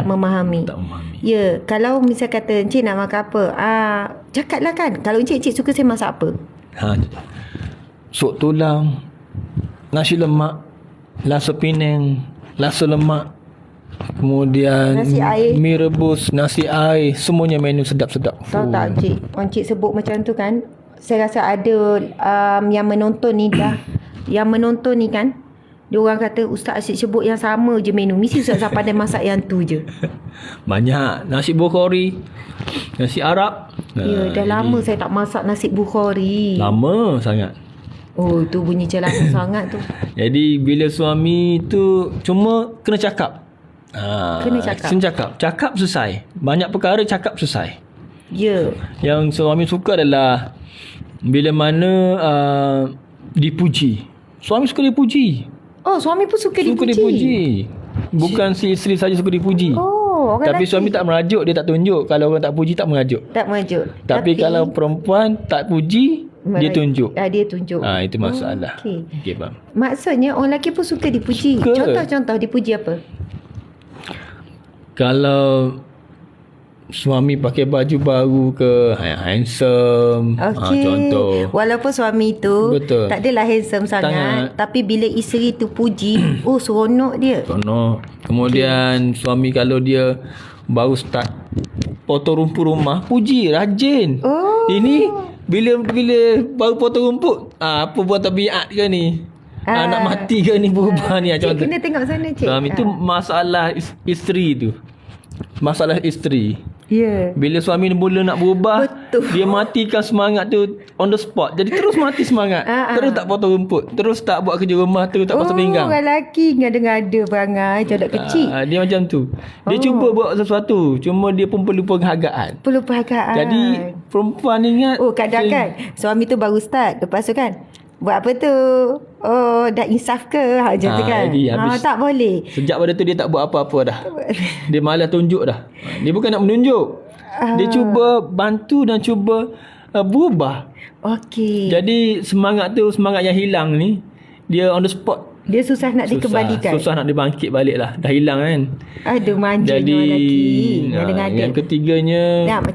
memahami. Ya, kalau misal kata encik nak makan apa, cakaplah kan. Kalau encik suka saya masak apa? Sup tulang, nasi lemak, lasu Penang, lasu lemak, kemudian nasi air, mi rebus, nasi air, semuanya menu sedap-sedap. Tahu tak encik sebut macam tu kan, saya rasa ada yang menonton ni dah yang menonton ni kan, dia orang kata Ustaz asyik sebut yang sama je menu, mesti Ustaz pandai masak yang tu je. Banyak nasi bukhari, nasi Arab. Ya, dah lama saya tak masak nasi bukhari. Lama sangat. Oh, tu bunyi celaka sangat tu. Jadi bila suami tu cuma kena cakap. Kena cakap. Cakap selesai. Banyak perkara cakap selesai. Ya. Yang suami suka adalah bila mana dipuji. Suami suka dipuji. Oh, suami pun suka dipuji. Bukan si isteri saja suka dipuji. Oh, tapi suami tak merajuk, dia tak tunjuk. Kalau orang tak puji tak merajuk. Tapi kalau perempuan tak puji, dia tunjuk. Dia tunjuk. Itu masalah. Okey, faham. Maksudnya orang lelaki pun suka dipuji. Contoh dipuji apa? Kalau suami pakai baju baru ke, handsome. Contoh. Walaupun suami tu tak adalah handsome sangat, tapi bila isteri tu puji, seronok dia. Kemudian suami kalau dia baru start potong rumput rumah, puji, rajin. Ini bila baru potong rumput, apa buat tabiat ke ni? Nak mati ke ni berubah ni? Cik kena tengok sana, cik. Suami tu masalah isteri tu. Masalah isteri. Ya. Bila suami mula nak berubah, dia matikan semangat tu on the spot. Jadi terus mati semangat. Terus tak potong rumput, terus tak buat kerja rumah, terus tak pasal pinggang. Orang lelaki ngada-ngada perangai budak kecil. Dia macam tu. Dia cuba buat sesuatu, cuma dia pun perlu penghargaan. Jadi perempuan ingat, kadang kan suami tu baru start, lepas tu kan buat apa tu? Dah insaf ke? Macam tu kan. Tak boleh. Sejak pada tu dia tak buat apa-apa dah. Dia malas tunjuk dah. Dia bukan nak menunjuk. Dia cuba bantu dan cuba berubah. Okey. Jadi semangat yang hilang ni, dia on the spot. Dia susah nak dikembalikan. Susah nak dibangkit balik lah. Dah hilang kan. Aduh, manjanya orang lelaki. Yang ketiganya,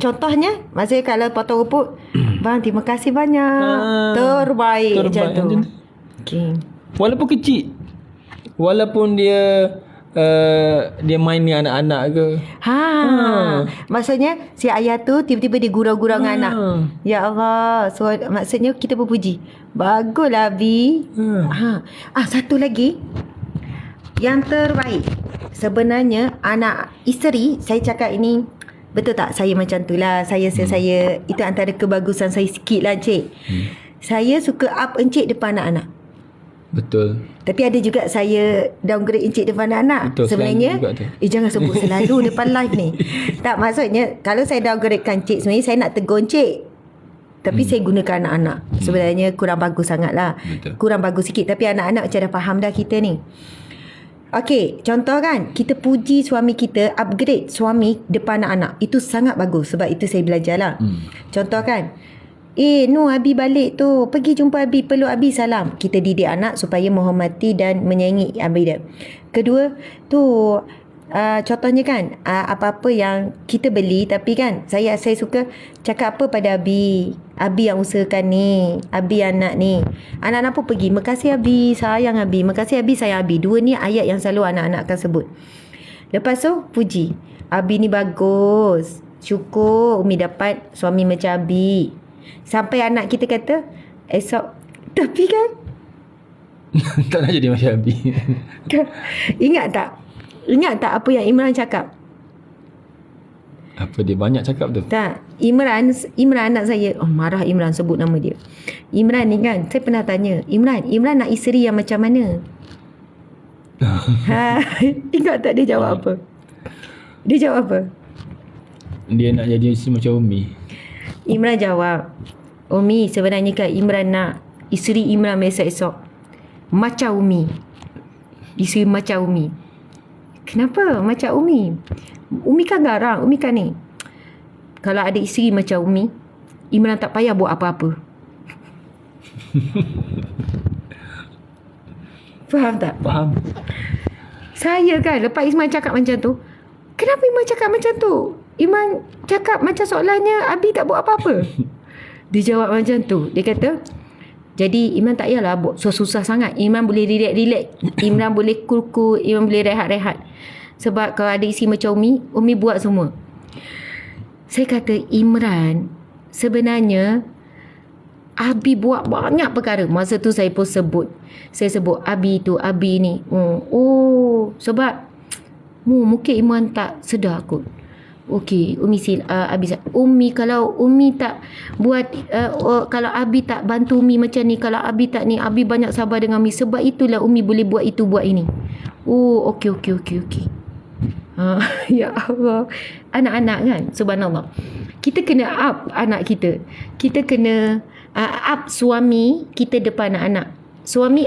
contohnya, maksudnya kalau potong rumput, bang, terima kasih banyak. Terbaik macam tu. Okay. Walaupun kecil, walaupun dia main dengan anak-anak ke. Maksudnya si ayah tu tiba-tiba dia gurau-gurau dengan anak. Ya Allah. So maksudnya kita berpuji. Baguslah Abi. Satu lagi yang terbaik. Sebenarnya anak isteri, saya cakap ini betul tak? Saya macam tu lah. Saya itu antara kebagusan saya sikit lah, cik. Saya suka up encik depan anak-anak. Betul. Tapi ada juga saya downgrade encik depan anak-anak. Betul, sebenarnya jangan sebut selalu depan live ni. Tak, maksudnya kalau saya downgradekan encik, sebenarnya saya nak tegur encik, tapi saya gunakan anak-anak. Sebenarnya kurang bagus sangat lah. Kurang bagus sikit. Tapi anak-anak macam dah faham dah kita ni. Okey, contoh kan, kita puji suami kita, upgrade suami depan anak-anak. Itu sangat bagus. Sebab itu saya belajar lah. Contoh kan, Abi balik tu, pergi jumpa Abi, peluk Abi, salam. Kita didik anak supaya menghormati dan menyayangi Abi dia. Kedua tu, contohnya kan, apa-apa yang kita beli, tapi kan saya suka cakap apa pada Abi yang usahakan ni, Abi anak ni. Anak-anak pun pergi, makasih Abi, sayang Abi, makasih Abi, sayang Abi. Dua ni ayat yang selalu anak-anak akan sebut. Lepas tu puji, Abi ni bagus, syukur Umi dapat suami macam Abi. Sampai anak kita kata esok, tapi kan tak nak jadi macam Abi. Ingat tak apa yang Imran cakap? Apa dia banyak cakap tu? Tak, Imran anak saya, marah Imran sebut nama dia. Imran ni kan, saya pernah tanya, Imran nak isteri yang macam mana? Ingat tak dia jawab apa? Dia jawab apa? Dia nak jadi isteri macam Umi. Imran jawab, Umi, sebenarnya kan Imran nak isteri Imran esok macam Umi. Isteri macam Umi. Kenapa macam Umi? Umi kan garang, Umi kan ni. Kalau ada isteri macam Umi, Imran tak payah buat apa-apa. Faham tak? Faham. Saya kan, lepas Ismail cakap macam tu, Kenapa Iman cakap macam tu? Iman cakap macam soalannya Abi tak buat apa-apa. Dia jawab macam tu. Dia kata, jadi Iman tak payahlah buat susah sangat. Iman boleh relax. Iman boleh cool. Iman boleh rehat-rehat. Sebab kalau ada isi macam Umi buat semua. Saya kata, Imran, sebenarnya Abi buat banyak perkara. Masa tu saya pun sebut. Saya sebut Abi tu, Abi ni. Sebab mungkin Iman tak sedar kot. Okey, Umi kalau Umi tak buat kalau Abi tak bantu Umi macam ni, kalau Abi tak ni, Abi banyak sabar dengan Umi, sebab itulah Umi boleh buat itu, buat ini. Okey. Ya Allah. Anak-anak kan, subhanallah. Kita kena up anak kita. Kita kena up suami kita depan anak-anak. Suami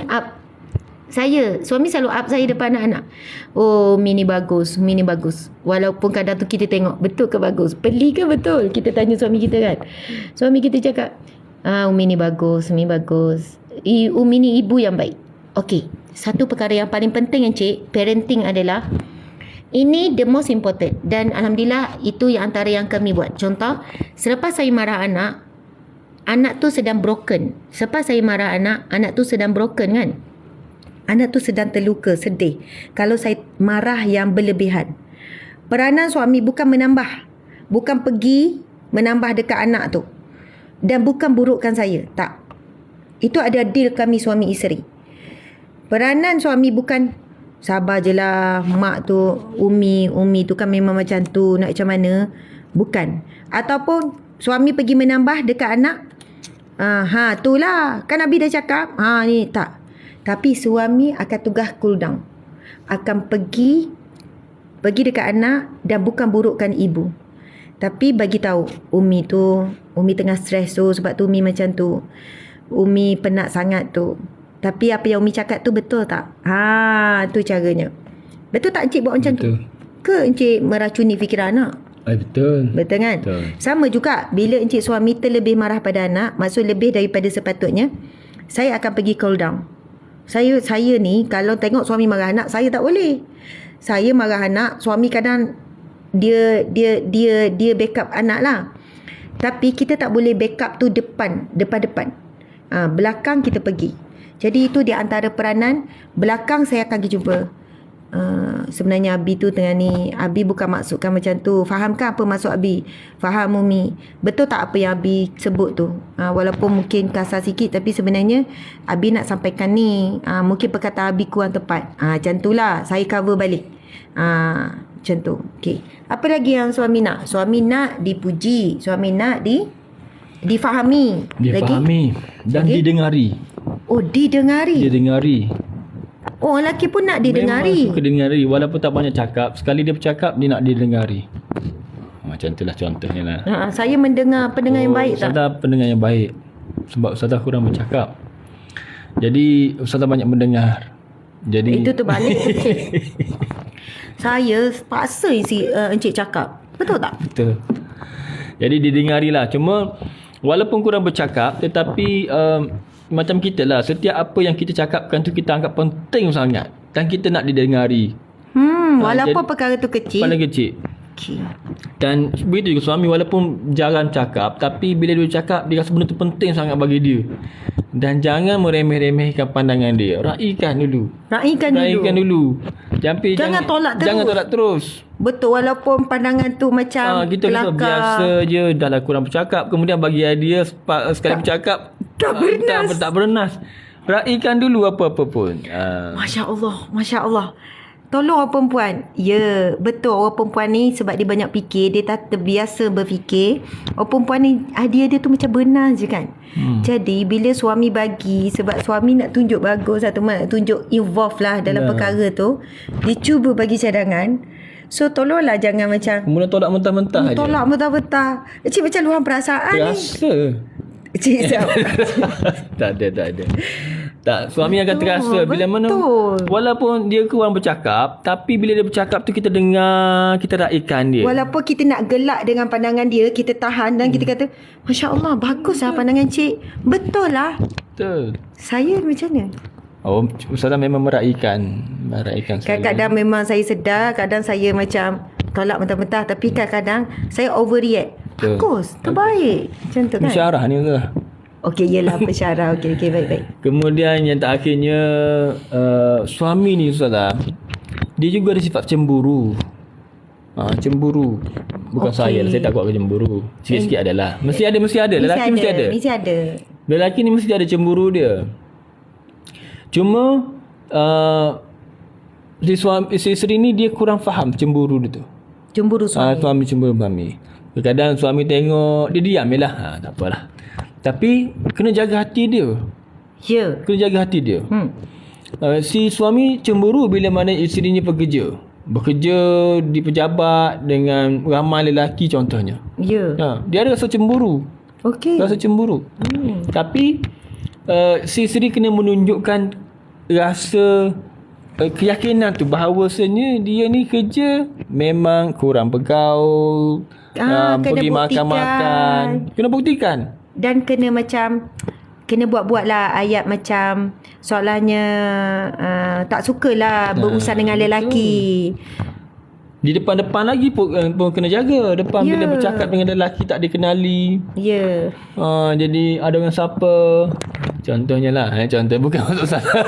selalu up saya depan anak-anak. Umi ni bagus. Walaupun kadang tu kita tengok betul ke bagus, beli ke betul. Kita tanya suami kita kan. Suami kita cakap, Umi ni bagus. Umi ni ibu yang baik. Okey, satu perkara yang paling penting Encik, parenting adalah ini the most important. Dan alhamdulillah itu yang antara yang kami buat. Contoh, selepas saya marah anak tu sedang broken. Selepas saya marah anak tu sedang broken kan. Anak tu sedang terluka, sedih. Kalau saya marah yang berlebihan. Peranan suami bukan menambah. Bukan pergi menambah dekat anak tu. Dan bukan burukkan saya. Tak. Itu ada deal kami suami isteri. Peranan suami bukan sabar je lah, mak tu, Umi tu kan memang macam tu, nak macam mana. Bukan. Ataupun suami pergi menambah dekat anak. Tu lah. Kan Abi dah cakap. Ni tak. Tapi suami akan tugas cool down. Akan pergi dekat anak dan bukan burukkan ibu. Tapi bagi tahu Umi tengah stres tu, sebab tu Umi macam tu. Umi penat sangat tu. Tapi apa yang Umi cakap tu betul tak? Tu caranya. Betul tak Encik buat macam tu? Ke Encik meracuni fikiran anak? Betul. Betul kan? Betul. Sama juga bila Encik suami terlebih marah pada anak, maksud lebih daripada sepatutnya, saya akan pergi cool down. Saya ni kalau tengok suami marah anak, saya tak boleh. Saya marah anak, suami kadang dia backup anak lah. Tapi kita tak boleh backup tu depan. Belakang kita pergi. Jadi itu di antara peranan. Belakang saya akan pergi jumpa. Sebenarnya Abi tu tengah ni. Abi bukan maksudkan macam tu. Fahamkan apa maksud Abi? Faham Umi? Betul tak apa yang Abi sebut tu? Walaupun mungkin kasar sikit, tapi sebenarnya Abi nak sampaikan ni. Mungkin perkataan Abi kurang tepat. Macam tu lah. Saya cover balik. Macam tu. Okay. Apa lagi yang suami nak? Suami nak dipuji. Suami nak difahami. Difahami. Dan didengari. Didengari. Oh, lelaki pun nak didengari. Memang suka didengari. Walaupun tak banyak cakap, sekali dia bercakap, dia nak didengari. Macam itulah contohnya lah. Saya mendengar pendengar yang baik tak? Ustazah pendengar yang baik. Sebab Ustazah kurang bercakap. Jadi Ustazah banyak mendengar. Jadi itu terbalik. Saya paksa Encik cakap. Betul tak? Betul. Jadi didengarilah. Cuma walaupun kurang bercakap, tetapi macam kita lah, setiap apa yang kita cakapkan tu kita anggap penting sangat dan kita nak didengari. Walaupun perkara tu kecil. Paling kecil. Okay. Dan begitu juga suami, walaupun jarang cakap, tapi bila dia cakap, dia rasa benda tu penting sangat bagi dia. Dan jangan meremeh-remehkan pandangan dia. Raikan dulu. Jangan tolak terus. Betul, walaupun pandangan tu macam kita biasa je, dah lah kurang bercakap, kemudian bagi dia sekali bercakap tak bernas. Raikan dulu apa-apa pun. Masya Allah. Tolong orang perempuan. Ya, betul, orang perempuan ni sebab dia banyak fikir, dia tak terbiasa berfikir. Orang perempuan ni dia tu macam benar je kan. Jadi bila suami bagi, sebab suami nak tunjuk bagus atau nak tunjuk involve lah dalam perkara tu, dia cuba bagi cadangan. So tolonglah jangan macam kemudian tolak mentah-mentah je. Tolak mentah-mentah. Cik macam luahan perasaan terasa ni. Cik siap. Tak ada. Tak, suami akan terasa bila mana walaupun dia kurang bercakap, tapi bila dia bercakap tu kita dengar, kita raikan dia. Walaupun kita nak gelak dengan pandangan dia, kita tahan dan kita kata, Masya Allah, bagus lah pandangan cik. Betul lah. Betul. Saya macam mana? Ustazah memang meraikan kadang-kadang memang saya sedar, kadang saya macam tolak mentah-mentah. Tapi kadang-kadang saya overreact. Betul. Bagus, terbaik. Macam tu kan. Musyarah ni Ustazah. Okey, yelah pensyarah. Okey, baik-baik. Kemudian yang terakhirnya, suami ni Ustazah, dia juga ada sifat cemburu. Cemburu. Bukan saya lah, saya tak kuat cemburu. Sikit-sikit adalah. Mesti ada. Lelaki mesti ada. Mesti ada. Lelaki ni mesti ada cemburu dia. Cuma si isteri ni dia kurang faham cemburu dia tu. Cemburu suami. Suami cemburu suami. Kadang suami tengok dia diam je lah. Tak apalah. Tapi kena jaga hati dia. Ya. Kena jaga hati dia. Si suami cemburu bila mana isterinya bekerja di pejabat dengan ramai lelaki contohnya. Ya. Dia ada rasa cemburu. Okey. Rasa cemburu. Tapi si isteri kena menunjukkan rasa keyakinan tu bahawasanya dia ni kerja memang kurang bergaul, pergi makan-makan. Kena buktikan. Dan kena macam kena buat-buatlah ayat macam soalannya tak sukalah berurusan dengan lelaki. Di depan-depan lagi pun kena jaga. Depan bila bercakap dengan lelaki tak dikenali. Ya. Jadi ada orang siapa. Contohnya lah. Contoh bukan maksud salah.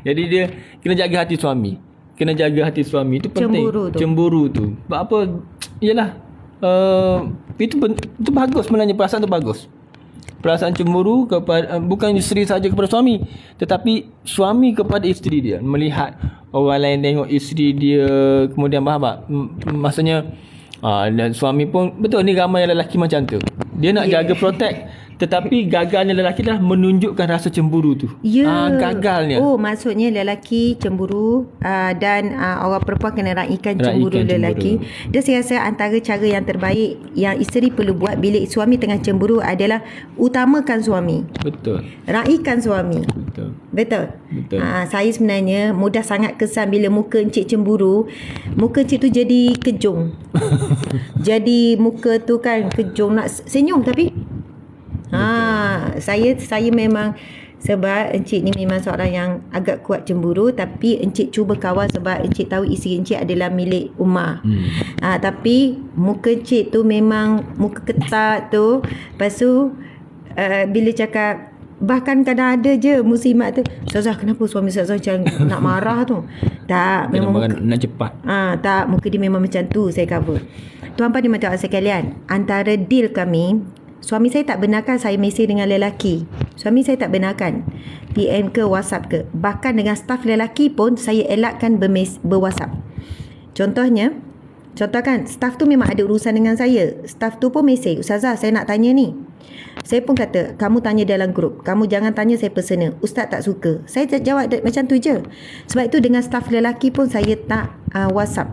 Jadi dia kena jaga hati suami. Kena jaga hati suami. Itu penting. Cemburu tu. Sebab apa? Yelah. Itu bagus sebenarnya. Perasaan tu bagus. Perasaan cemburu kepada bukan isteri saja kepada suami, tetapi suami kepada isteri dia. Melihat orang lain tengok isteri dia, kemudian faham tak? Maksudnya dan suami pun betul ni ramai lelaki macam tu. Dia nak jaga protect, tetapi gagalnya lelaki dah menunjukkan rasa cemburu tu. Gagalnya. Maksudnya lelaki cemburu dan orang perempuan kena raikan cemburu lelaki. Dan saya rasa antara cara yang terbaik yang isteri perlu buat bila suami tengah cemburu adalah utamakan suami. Betul. Raikan suami. Betul. Saya sebenarnya mudah sangat kesan bila muka encik cemburu. Muka encik tu jadi kejung. Jadi muka tu kan kejung, nak senyum tapi saya memang, sebab encik ni memang seorang yang agak kuat cemburu, tapi encik cuba kawal sebab encik tahu isteri encik adalah milik Umar. Tapi muka encik tu memang muka ketat tu. Lepas tu bila cakap, bahkan kadang ada je muslimat tu, Ustazah kenapa suami Ustazah macam nak marah tu? Tak, memang nak cepat. tak, muka dia memang macam tu. Saya cover. Tuan-tuan dan puan-puan sekalian, antara deal kami, suami saya tak benarkan saya mesej dengan lelaki. Suami saya tak benarkan PM ke WhatsApp ke. Bahkan dengan staf lelaki pun saya elakkan berWhatsApp. Contoh kan, staf tu memang ada urusan dengan saya. Staf tu pun mesej, Ustazah saya nak tanya ni. Saya pun kata, kamu tanya dalam grup. Kamu jangan tanya saya personal. Ustaz tak suka. Saya jawab macam tu je. Sebab itu dengan staf lelaki pun saya tak WhatsApp.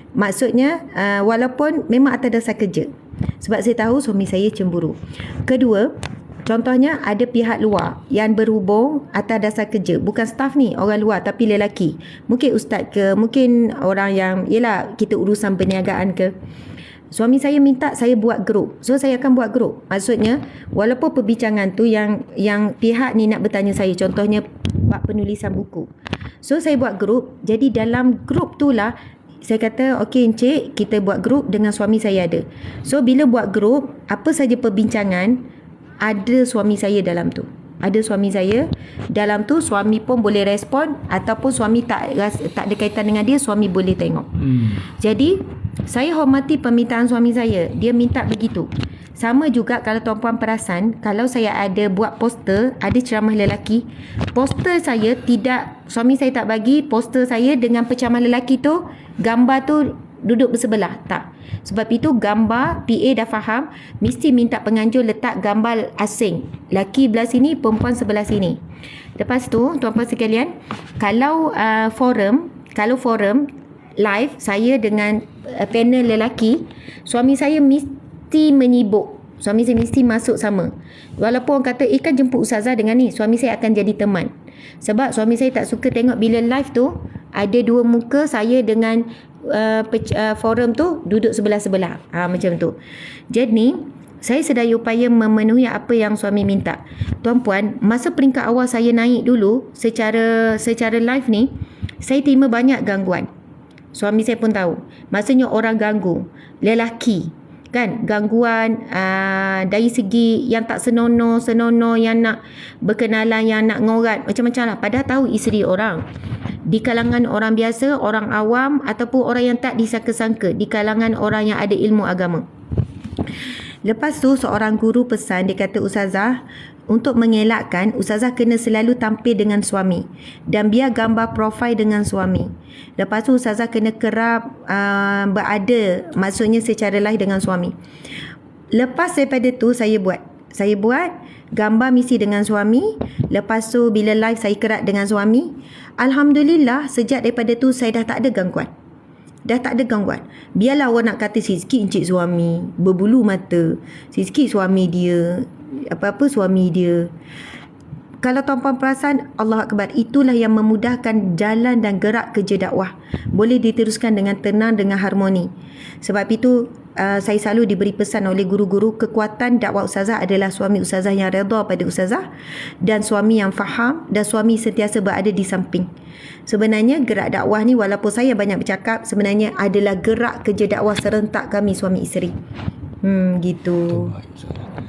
Maksudnya walaupun memang atas dasar kerja. Sebab saya tahu suami saya cemburu. Kedua, contohnya ada pihak luar yang berhubung atas dasar kerja. Bukan staf ni, orang luar tapi lelaki. Mungkin ustaz ke, mungkin orang yang, yelah kita urusan perniagaan ke. Suami saya minta saya buat grup. So saya akan buat grup. Maksudnya walaupun perbincangan tu yang pihak ni nak bertanya saya, contohnya bab penulisan buku. So saya buat grup. Jadi dalam grup tu lah saya kata, okey encik, kita buat grup dengan suami saya ada. So bila buat grup, apa saja perbincangan, ada suami saya dalam tu. Ada suami saya dalam tu. Suami pun boleh respon, ataupun suami tak ada kaitan dengan dia, suami boleh tengok. Jadi saya hormati permintaan suami saya. Dia minta begitu. Sama juga kalau tuan-puan perasan, kalau saya ada buat poster, ada ceramah lelaki, poster saya tidak, suami saya tak bagi poster saya dengan penceramah lelaki tu, gambar tu duduk bersebelah. Tak. Sebab itu gambar PA dah faham, mesti minta penganjur letak gambar asing. Laki belah sini, perempuan sebelah sini. Lepas tu, tuan-puan sekalian, kalau forum live saya dengan panel lelaki, suami saya mesti menyibuk. Suami saya mesti masuk sama. Walaupun orang kata, kan jemput Ustazah dengan ni, suami saya akan jadi teman. Sebab suami saya tak suka tengok bila live tu ada dua muka saya dengan forum tu duduk sebelah-sebelah. Macam tu. Jadi saya sedaya upaya memenuhi apa yang suami minta. Tuan-puan, masa peringkat awal saya naik dulu secara live ni, saya terima banyak gangguan. Suami saya pun tahu. Maksudnya orang ganggu. Lelaki. Kan? Gangguan dari segi yang tak senonoh, yang nak berkenalan, yang nak ngorat. Macam-macam lah. Padahal tahu isteri orang. Di kalangan orang biasa, orang awam ataupun orang yang tak disangka-sangka. Di kalangan orang yang ada ilmu agama. Lepas tu seorang guru pesan, dia kata, Ustazah, untuk mengelakkan, Ustazah kena selalu tampil dengan suami dan biar gambar profil dengan suami. Lepas tu Ustazah kena kerap berada, maksudnya secara live dengan suami. Lepas daripada tu saya buat gambar misi dengan suami. Lepas tu bila live saya kerap dengan suami. Alhamdulillah sejak daripada tu saya dah tak ada gangguan. Biarlah orang nak kata sikit encik suami berbulu mata, sikit suami dia apa-apa suami dia. Kalau tuan-puan perasan, Allah Akbar, itulah yang memudahkan jalan dan gerak kerja dakwah. Boleh diteruskan dengan tenang, dengan harmoni. Sebab itu saya selalu diberi pesan oleh guru-guru, kekuatan dakwah Ustazah adalah suami Ustazah yang redha pada Ustazah dan suami yang faham dan suami sentiasa berada di samping. Sebenarnya gerak dakwah ni, walaupun saya banyak bercakap, sebenarnya adalah gerak kerja dakwah serentak kami suami isteri. Gitu.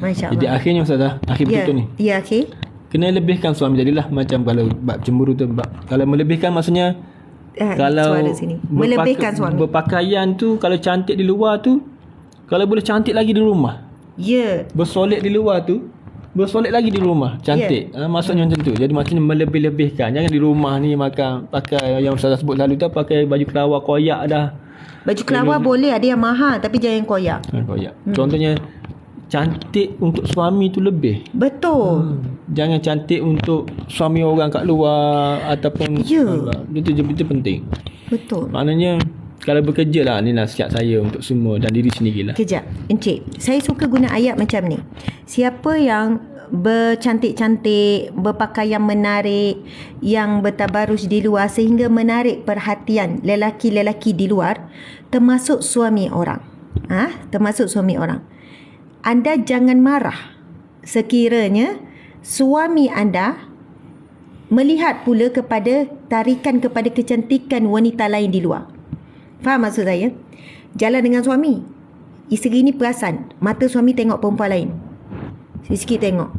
Masya Allah. Jadi akhirnya Ustazah, betul ni. Ya, akhir. Kena lebihkan suami. Jadilah macam kalau bab cemburu tu, kalau melebihkan maksudnya kalau melebihkan suami. Berpakaian tu, kalau cantik di luar tu, kalau boleh cantik lagi di rumah. Ya. Bersolek di luar tu, bersolek lagi di rumah. Cantik. Maksudnya macam tu. Jadi maksudnya melebih-lebihkan. Jangan di rumah ni pakai yang Ustazah sebut lalu tu, pakai baju kelawar koyak dah. Baju kelawar boleh, ada yang mahal, tapi jangan koyak. Contohnya cantik untuk suami tu lebih. Betul. Jangan cantik untuk suami orang kat luar ataupun itu penting. Betul. Maknanya kalau bekerja lah, ni nasihat saya untuk semua dan diri sendirilah. Kejap, encik, saya suka guna ayat macam ni. Siapa yang bercantik-cantik, berpakaian menarik, yang bertabarus di luar sehingga menarik perhatian lelaki-lelaki di luar, termasuk suami orang. Termasuk suami orang. Anda jangan marah sekiranya suami anda melihat pula kepada tarikan kepada kecantikan wanita lain di luar. Faham maksud saya? Jalan dengan suami, isteri ni perasan mata suami tengok perempuan lain. Sikit tengok.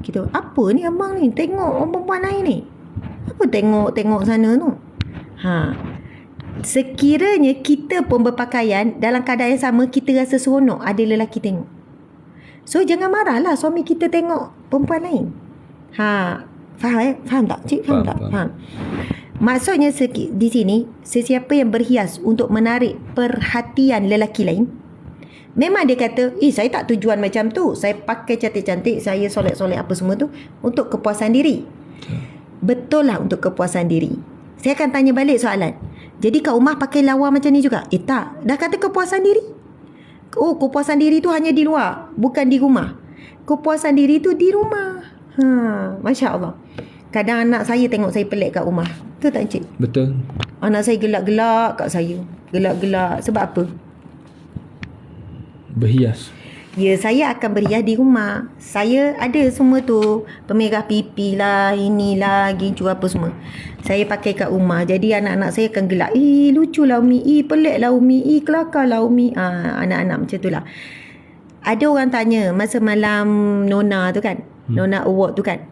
Kita, apa ni abang ni? Tengok orang perempuan lain ni. Apa tengok sana tu? Sekiranya kita pun berpakaian dalam keadaan yang sama, kita rasa seronok ada lelaki tengok. So jangan marahlah suami kita tengok perempuan lain. Faham tak cik? Faham. Maksudnya di sini, sesiapa yang berhias untuk menarik perhatian lelaki lain, memang dia kata, saya tak tujuan macam tu. Saya pakai cantik-cantik, saya solek-solek apa semua tu untuk kepuasan diri. Betul lah, untuk kepuasan diri. Saya akan tanya balik soalan. Jadi Kak Umar pakai lawa macam ni juga? Tak. Dah kata kepuasan diri. Kepuasan diri tu hanya di luar, bukan di rumah. Kepuasan diri tu di rumah. Masya Allah. Kadang anak saya tengok saya pelik kat rumah. Betul tak encik? Betul. Anak saya gelak-gelak kat saya. Gelak-gelak. Sebab apa? Berhias. Ya, saya akan berhias di rumah. Saya ada semua tu. Pemerah pipi lah, inilah, gincu apa semua. Saya pakai kat rumah. Jadi anak-anak saya akan gelak. Lucu lah Umi. Pelik lah Umi. Kelakar lah Umi. Anak-anak macam tu lah. Ada orang tanya masa malam Nona tu kan. Nona Award tu kan.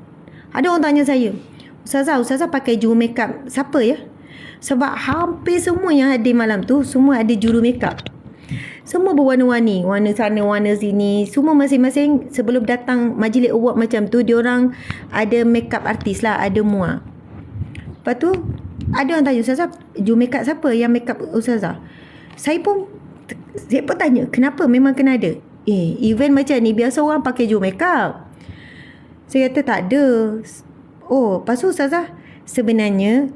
Ada orang tanya saya, Ustazah pakai juru makeup siapa ya? Sebab hampir semua yang hadir malam tu, semua ada juru makeup. Semua berwarna-warni, warna sana, warna sini. Semua masing-masing sebelum datang majlis award macam tu, diorang ada makeup artis lah, ada mua. Lepas tu, ada orang tanya, Ustazah, juru makeup siapa yang makeup Ustazah? Saya pun tanya, kenapa? Memang kena ada. Event macam ni, biasa orang pakai juru makeup. Saya kata tak ada. Lepas tu Ustazah, sebenarnya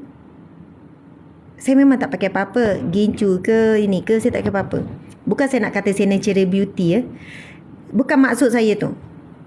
saya memang tak pakai apa-apa. Gincu ke ini ke, saya tak pakai apa-apa. Bukan saya nak kata saya natural beauty ya. Bukan maksud saya tu.